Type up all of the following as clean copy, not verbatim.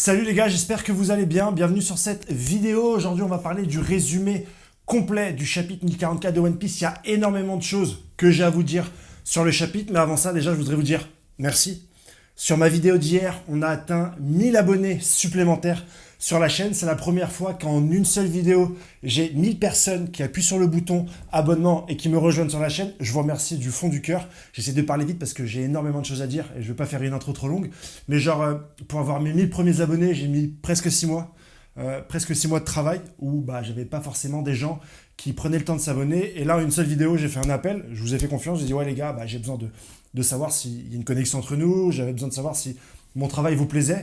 Salut les gars, j'espère que vous allez bien. Bienvenue sur cette vidéo. Aujourd'hui, on va parler du résumé complet du chapitre 1044 de One Piece. Il y a énormément de choses que j'ai à vous dire sur le chapitre. Mais avant ça, déjà, je voudrais vous dire merci. Sur ma vidéo d'hier, on a atteint 1000 abonnés supplémentaires sur la chaîne. C'est la première fois qu'en une seule vidéo, j'ai 1000 personnes qui appuient sur le bouton abonnement et qui me rejoignent sur la chaîne. Je vous remercie du fond du cœur. J'essaie de parler vite parce que j'ai énormément de choses à dire et je ne veux pas faire une intro trop longue. Mais pour avoir mes 1000 premiers abonnés, j'ai mis presque 6 mois. Presque 6 mois de travail où j'avais pas forcément des gens qui prenaient le temps de s'abonner. Et là, en une seule vidéo, j'ai fait un appel. Je vous ai fait confiance. J'ai dit, ouais les gars, j'ai besoin de savoir s'il y a une connexion entre nous. J'avais besoin de savoir si mon travail vous plaisait.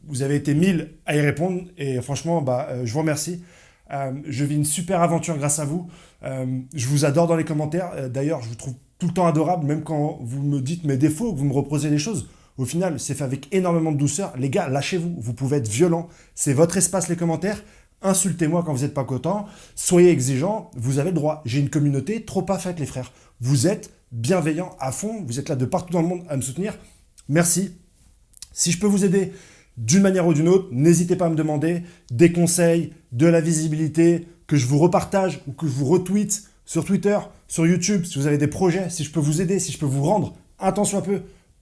Vous avez été 1000 à y répondre. Et franchement, je vous remercie. Je vis une super aventure grâce à vous. Je vous adore dans les commentaires. D'ailleurs, je vous trouve tout le temps adorable, même quand vous me dites mes défauts, que vous me reprosez des choses. Au final, c'est fait avec énormément de douceur. Les gars, lâchez-vous. Vous pouvez être violent. C'est votre espace, les commentaires. Insultez-moi quand vous n'êtes pas content. Soyez exigeants. Vous avez le droit. J'ai une communauté trop pas faite, les frères. Vous êtes bienveillants à fond. Vous êtes là de partout dans le monde à me soutenir. Merci. Si je peux vous aider d'une manière ou d'une autre, n'hésitez pas à me demander des conseils, de la visibilité, que je vous repartage ou que je vous retweete sur Twitter, sur YouTube. Si vous avez des projets, si je peux vous aider, si je peux vous rendre un tant soit peu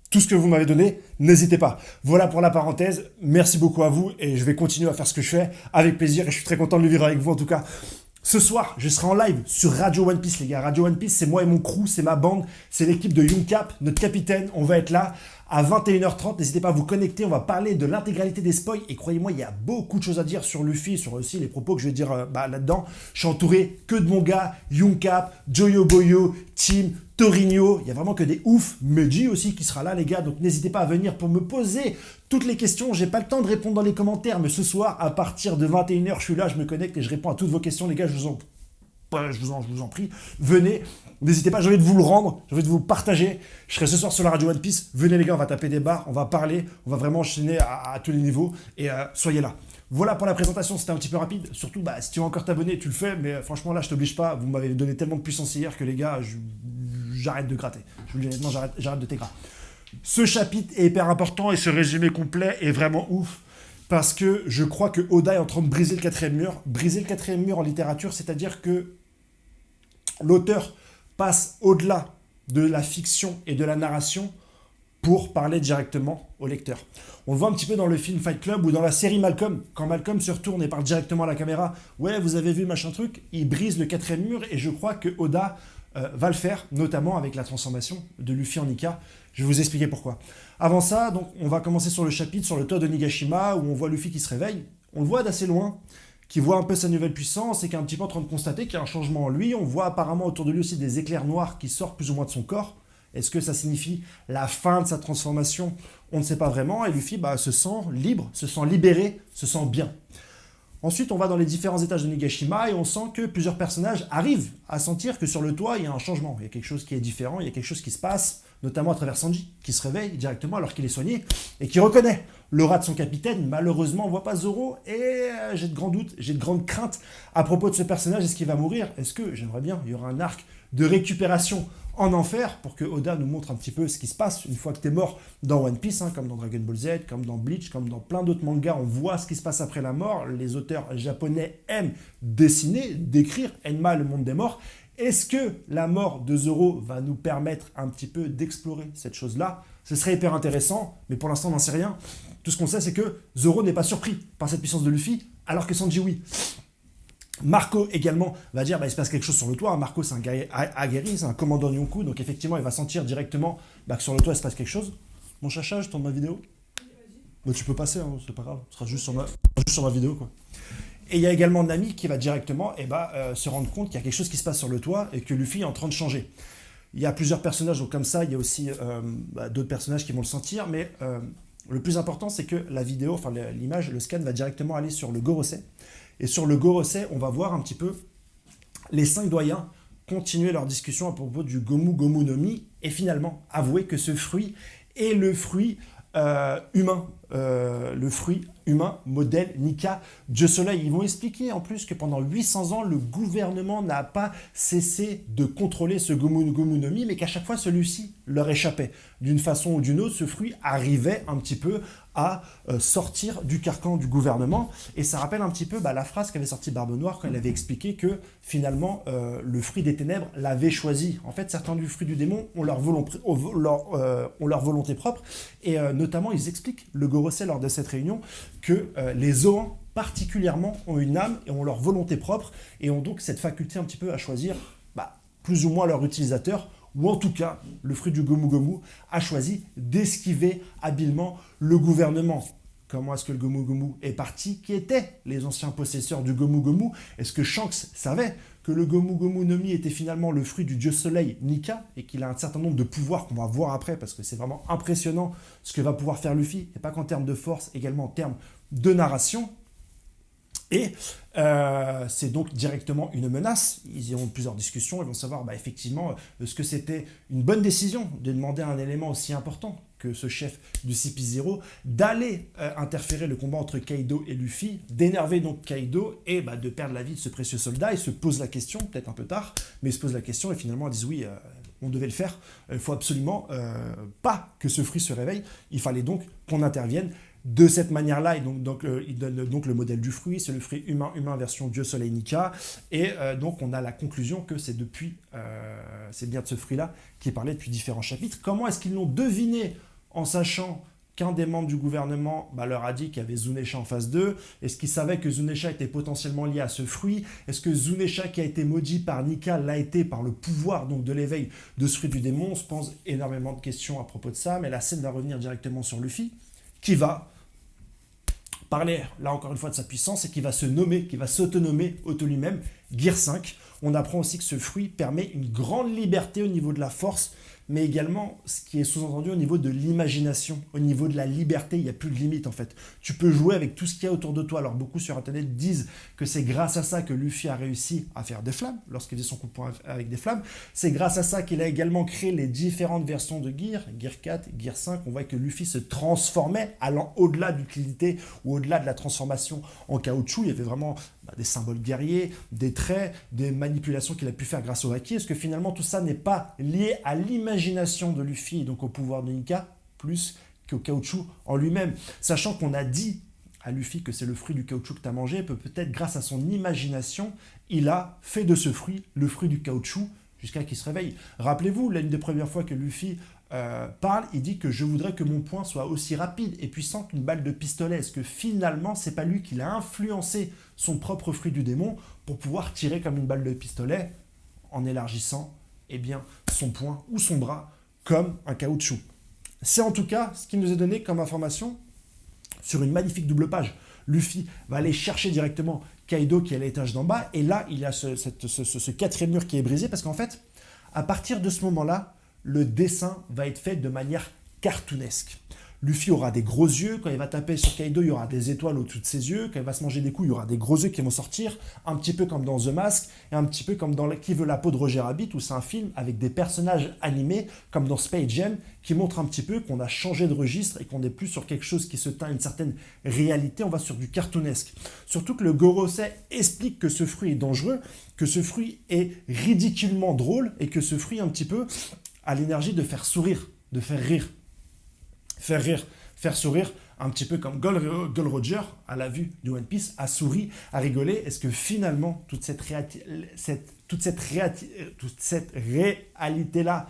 tout ce que vous m'avez donné, n'hésitez pas. Voilà pour la parenthèse. Merci beaucoup à vous et je vais continuer à faire ce que je fais avec plaisir et je suis très content de le vivre avec vous en tout cas. Ce soir, je serai en live sur Radio One Piece, les gars. Radio One Piece, c'est moi et mon crew, c'est ma bande, c'est l'équipe de Young Cap, notre capitaine. On va être là à 21h30. N'hésitez pas à vous connecter. On va parler de l'intégralité des spoils. Et croyez-moi, il y a beaucoup de choses à dire sur Luffy, sur aussi les propos que je vais dire là-dedans. Je suis entouré que de bons gars. Young Cap, Joyo Boyo, Team, Torino. Il y a vraiment que des oufs. Meji aussi qui sera là, les gars. Donc n'hésitez pas à venir pour me poser toutes les questions. J'ai pas le temps de répondre dans les commentaires. Mais ce soir, à partir de 21h, je suis là, je me connecte et je réponds à toutes vos questions. Les gars, je vous en prie. Venez. N'hésitez pas, j'ai envie de vous le rendre, j'ai envie de vous le partager. Je serai ce soir sur la radio One Piece. Venez les gars, on va taper des barres, on va parler, on va vraiment enchaîner à tous les niveaux. Et soyez là. Voilà pour la présentation, c'était un petit peu rapide. Surtout, si tu veux encore t'abonner, tu le fais. Mais franchement, là, je t'oblige pas. Vous m'avez donné tellement de puissance hier que les gars, j'arrête de gratter. Je vous le dis honnêtement, j'arrête de t'égrar. Ce chapitre est hyper important et ce résumé complet est vraiment ouf. Parce que je crois que Oda est en train de briser le quatrième mur. Briser le quatrième mur en littérature, c'est-à-dire que l'auteur passe au-delà de la fiction et de la narration pour parler directement au lecteur. On le voit un petit peu dans le film Fight Club ou dans la série Malcolm. Quand Malcolm se retourne et parle directement à la caméra, « Ouais, vous avez vu machin truc », il brise le quatrième mur et je crois que Oda va le faire, notamment avec la transformation de Luffy en Nika. Je vais vous expliquer pourquoi. Avant ça, donc, on va commencer sur le chapitre sur le toit de Nigashima où on voit Luffy qui se réveille. On le voit d'assez loin, qui voit un peu sa nouvelle puissance et qui est un petit peu en train de constater qu'il y a un changement en lui. On voit apparemment autour de lui aussi des éclairs noirs qui sortent plus ou moins de son corps. Est-ce que ça signifie la fin de sa transformation? On ne sait pas vraiment. Et Luffy se sent libre, se sent libéré, se sent bien. Ensuite, on va dans les différents étages de Nigashima et on sent que plusieurs personnages arrivent à sentir que sur le toit, il y a un changement. Il y a quelque chose qui est différent, il y a quelque chose qui se passe, notamment à travers Sanji, qui se réveille directement alors qu'il est soigné et qui reconnaît l'aura de son capitaine. Malheureusement, on ne voit pas Zoro et j'ai de grands doutes, j'ai de grandes craintes à propos de ce personnage. Est-ce qu'il va mourir? Est-ce que, j'aimerais bien, il y aura un arc de récupération en enfer pour que Oda nous montre un petit peu ce qui se passe une fois que tu es mort dans One Piece, comme dans Dragon Ball Z, comme dans Bleach, comme dans plein d'autres mangas, on voit ce qui se passe après la mort. Les auteurs japonais aiment dessiner, décrire, Enma, le monde des morts. Est-ce que la mort de Zoro va nous permettre un petit peu d'explorer cette chose-là? Ce serait hyper intéressant, mais pour l'instant on n'en sait rien. Tout ce qu'on sait, c'est que Zoro n'est pas surpris par cette puissance de Luffy, alors que Sanji oui. Marco également va dire il se passe quelque chose sur le toit. Marco c'est un guerrier aguerri, c'est un commandant Yonkou, donc effectivement il va sentir directement que sur le toit il se passe quelque chose. Mon chacha, je tourne ma vidéo. Tu peux passer, c'est pas grave, ce sera juste sur ma vidéo quoi. Et il y a également Nami qui va directement se rendre compte qu'il y a quelque chose qui se passe sur le toit et que Luffy est en train de changer. Il y a plusieurs personnages, donc comme ça, il y a aussi d'autres personnages qui vont le sentir, mais le plus important, c'est que la vidéo, enfin l'image, le scan va directement aller sur le Gorosei. Et sur le Gorosei, on va voir un petit peu les 5 doyens continuer leur discussion à propos du Gomu Gomu no Mi et finalement avouer que ce fruit est le fruit humain le fruit humain modèle Nika Dieu Soleil. Ils vont expliquer en plus que pendant 800 ans, le gouvernement n'a pas cessé de contrôler ce Gomu Gomu no Mi, mais qu'à chaque fois, celui-ci leur échappait. D'une façon ou d'une autre, ce fruit arrivait un petit peu à sortir du carcan du gouvernement. Et ça rappelle un petit peu la phrase qu'avait sortie Barbe Noire quand elle avait expliqué que finalement, le fruit des ténèbres l'avait choisi. En fait, certains du fruit du démon ont leur volonté propre. Et notamment, ils expliquent, le Gorosei, lors de cette réunion, que les Zoans particulièrement ont une âme et ont leur volonté propre et ont donc cette faculté un petit peu à choisir plus ou moins leur utilisateur, ou en tout cas, le fruit du Gomu Gomu a choisi d'esquiver habilement le gouvernement. Comment est-ce que le Gomu Gomu est parti? Qui étaient les anciens possesseurs du Gomu Gomu? Est-ce que Shanks savait que le Gomu Gomu no Mi était finalement le fruit du dieu soleil Nika et qu'il a un certain nombre de pouvoirs qu'on va voir après parce que c'est vraiment impressionnant ce que va pouvoir faire Luffy, et pas qu'en termes de force, également en termes de narration. Et c'est donc directement une menace. Ils auront plusieurs discussions, ils vont savoir effectivement est-ce que c'était une bonne décision de demander un élément aussi important que ce chef du CP0 d'aller interférer le combat entre Kaido et Luffy, d'énerver donc Kaido et de perdre la vie de ce précieux soldat. Ils se posent la question, peut-être un peu tard, mais ils se posent la question et finalement ils disent oui, on devait le faire, il faut absolument pas que ce fruit se réveille, il fallait donc qu'on intervienne de cette manière-là. Et donc il donne donc le modèle du fruit, c'est le fruit humain version Dieu Soleil Nika, et donc on a la conclusion que c'est bien de ce fruit-là qui est parlé depuis différents chapitres. Comment est-ce qu'ils l'ont deviné en sachant qu'un des membres du gouvernement leur a dit qu'il y avait Zunesha en phase 2? Est-ce qu'ils savaient que Zunesha était potentiellement lié à ce fruit? Est-ce que Zunesha qui a été maudit par Nika l'a été par le pouvoir donc de l'éveil de ce fruit du démon? On se pose énormément de questions à propos de ça, mais la scène va revenir directement sur Luffy, qui va parler, là encore une fois, de sa puissance et qui va s'autonomer auto lui-même, Gear 5. On apprend aussi que ce fruit permet une grande liberté au niveau de la force, mais également ce qui est sous-entendu au niveau de l'imagination, au niveau de la liberté, il n'y a plus de limite en fait. Tu peux jouer avec tout ce qu'il y a autour de toi. Alors beaucoup sur internet disent que c'est grâce à ça que Luffy a réussi à faire des flammes, lorsqu'il faisait son coup de poing avec des flammes. C'est grâce à ça qu'il a également créé les différentes versions de Gear, Gear 4, Gear 5. On voit que Luffy se transformait, allant au-delà d'utilité ou au-delà de la transformation en caoutchouc. Il y avait vraiment des symboles guerriers, des traits, des manipulations qu'il a pu faire grâce au haki. Est-ce que finalement tout ça n'est pas lié à l'imagination de Luffy et donc au pouvoir de Nika plus qu'au caoutchouc en lui-même? Sachant qu'on a dit à Luffy que c'est le fruit du caoutchouc que tu as mangé, peut-être grâce à son imagination, il a fait de ce fruit le fruit du caoutchouc jusqu'à qu'il se réveille. Rappelez-vous, l'une des premières fois que Luffy parle, il dit que je voudrais que mon poing soit aussi rapide et puissant qu'une balle de pistolet. Est-ce que finalement, c'est pas lui qui l'a influencé son propre fruit du démon pour pouvoir tirer comme une balle de pistolet en élargissant son poing ou son bras comme un caoutchouc? C'est en tout cas ce qui nous est donné comme information sur une magnifique double page. Luffy va aller chercher directement Kaido qui est à l'étage d'en bas, et là, il y a ce quatrième mur qui est brisé, parce qu'en fait, à partir de ce moment-là, le dessin va être fait de manière cartoonesque. Luffy aura des gros yeux, quand il va taper sur Kaido, il y aura des étoiles au-dessus de ses yeux, quand il va se manger des coups, il y aura des gros yeux qui vont sortir, un petit peu comme dans The Mask, et un petit peu comme dans Qui veut la peau de Roger Rabbit, où c'est un film avec des personnages animés, comme dans Space Jam, qui montre un petit peu qu'on a changé de registre et qu'on n'est plus sur quelque chose qui se teint à une certaine réalité, on va sur du cartoonesque. Surtout que le Gorosei explique que ce fruit est dangereux, que ce fruit est ridiculement drôle, et que ce fruit un petit peu a l'énergie de faire sourire, de faire rire. Faire sourire, un petit peu comme Gold Roger, à la vue du One Piece, a souri, a rigolé. Est-ce que finalement, toute cette réalité-là,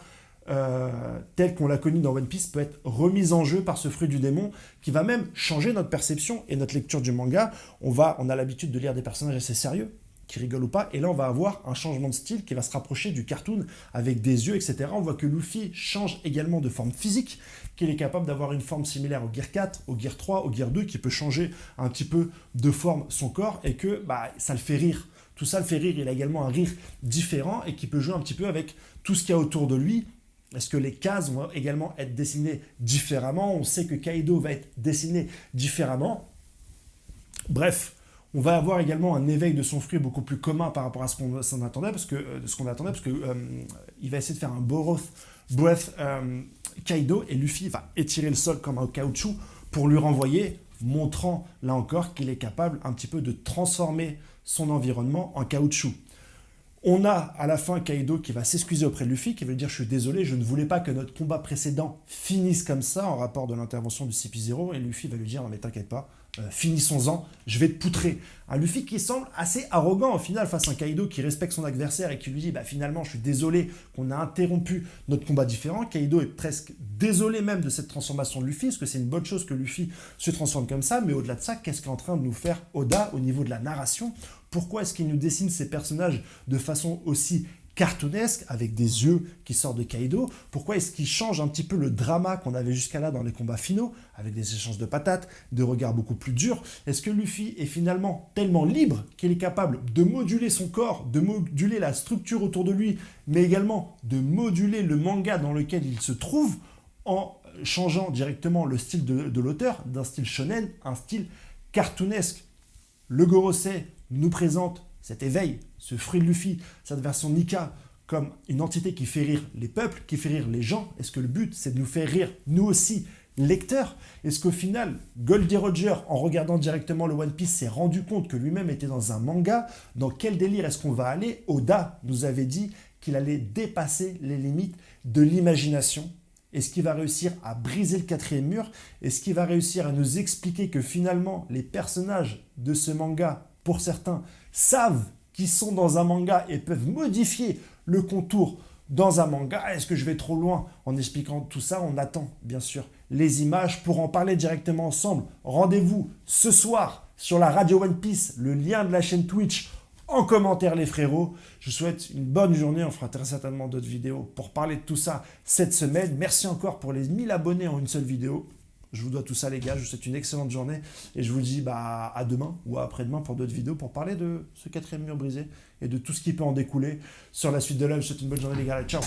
telle qu'on l'a connue dans One Piece, peut être remise en jeu par ce fruit du démon, qui va même changer notre perception et notre lecture du manga. On a l'habitude de lire des personnages assez sérieux, qui rigole ou pas, et là on va avoir un changement de style qui va se rapprocher du cartoon avec des yeux, etc. On voit que Luffy change également de forme physique, qu'il est capable d'avoir une forme similaire au Gear 4, au Gear 3, au Gear 2, qui peut changer un petit peu de forme son corps, et que ça le fait rire. Tout ça le fait rire, il a également un rire différent, et qui peut jouer un petit peu avec tout ce qu'il y a autour de lui. Est-ce que les cases vont également être dessinées différemment? On sait que Kaido va être dessiné différemment. Bref, on va avoir également un éveil de son fruit beaucoup plus commun par rapport à ce qu'on s'en attendait, parce que il va essayer de faire un breath Kaido, et Luffy va étirer le sol comme un caoutchouc pour lui renvoyer, montrant là encore qu'il est capable un petit peu de transformer son environnement en caoutchouc. On a à la fin Kaido qui va s'excuser auprès de Luffy, qui va lui dire « Je suis désolé, je ne voulais pas que notre combat précédent finisse comme ça en rapport de l'intervention du CP0 ». Et Luffy va lui dire « Non mais t'inquiète pas, finissons-en, je vais te poutrer ». Un Luffy qui semble assez arrogant au final face à un Kaido qui respecte son adversaire et qui lui dit « Finalement, je suis désolé qu'on a interrompu notre combat différent ». Kaido est presque désolé même de cette transformation de Luffy, parce que c'est une bonne chose que Luffy se transforme comme ça. Mais au-delà de ça, qu'est-ce qu'est en train de nous faire Oda au niveau de la narration ? Pourquoi est-ce qu'il nous dessine ces personnages de façon aussi cartoonesque, avec des yeux qui sortent de Kaido? Pourquoi est-ce qu'il change un petit peu le drama qu'on avait jusqu'à là dans les combats finaux, avec des échanges de patates, des regards beaucoup plus durs? Est-ce que Luffy est finalement tellement libre qu'il est capable de moduler son corps, de moduler la structure autour de lui, mais également de moduler le manga dans lequel il se trouve en changeant directement le style de l'auteur, d'un style shonen, un style cartoonesque? Le Gorosei nous présente cet éveil, ce fruit de Luffy, cette version Nika, comme une entité qui fait rire les peuples, qui fait rire les gens. Est-ce que le but, c'est de nous faire rire, nous aussi, lecteurs? Est-ce qu'au final, Goldie Roger, en regardant directement le One Piece, s'est rendu compte que lui-même était dans un manga? Dans quel délire est-ce qu'on va aller? Oda nous avait dit qu'il allait dépasser les limites de l'imagination. Est-ce qu'il va réussir à briser le quatrième mur? Est-ce qu'il va réussir à nous expliquer que finalement, les personnages de ce manga, pour certains, savent qu'ils sont dans un manga et peuvent modifier le contour dans un manga? Est-ce que je vais trop loin en expliquant tout ça? On attend, bien sûr, les images pour en parler directement ensemble. Rendez-vous ce soir sur la radio One Piece, le lien de la chaîne Twitch en commentaire les frérots. Je vous souhaite une bonne journée, on fera très certainement d'autres vidéos pour parler de tout ça cette semaine. Merci encore pour les 1000 abonnés en une seule vidéo. Je vous dois tout ça les gars, je vous souhaite une excellente journée et je vous dis à demain ou à après-demain pour d'autres vidéos pour parler de ce quatrième mur brisé et de tout ce qui peut en découler sur la suite de l'œuvre. Je vous souhaite une bonne journée les gars, ciao.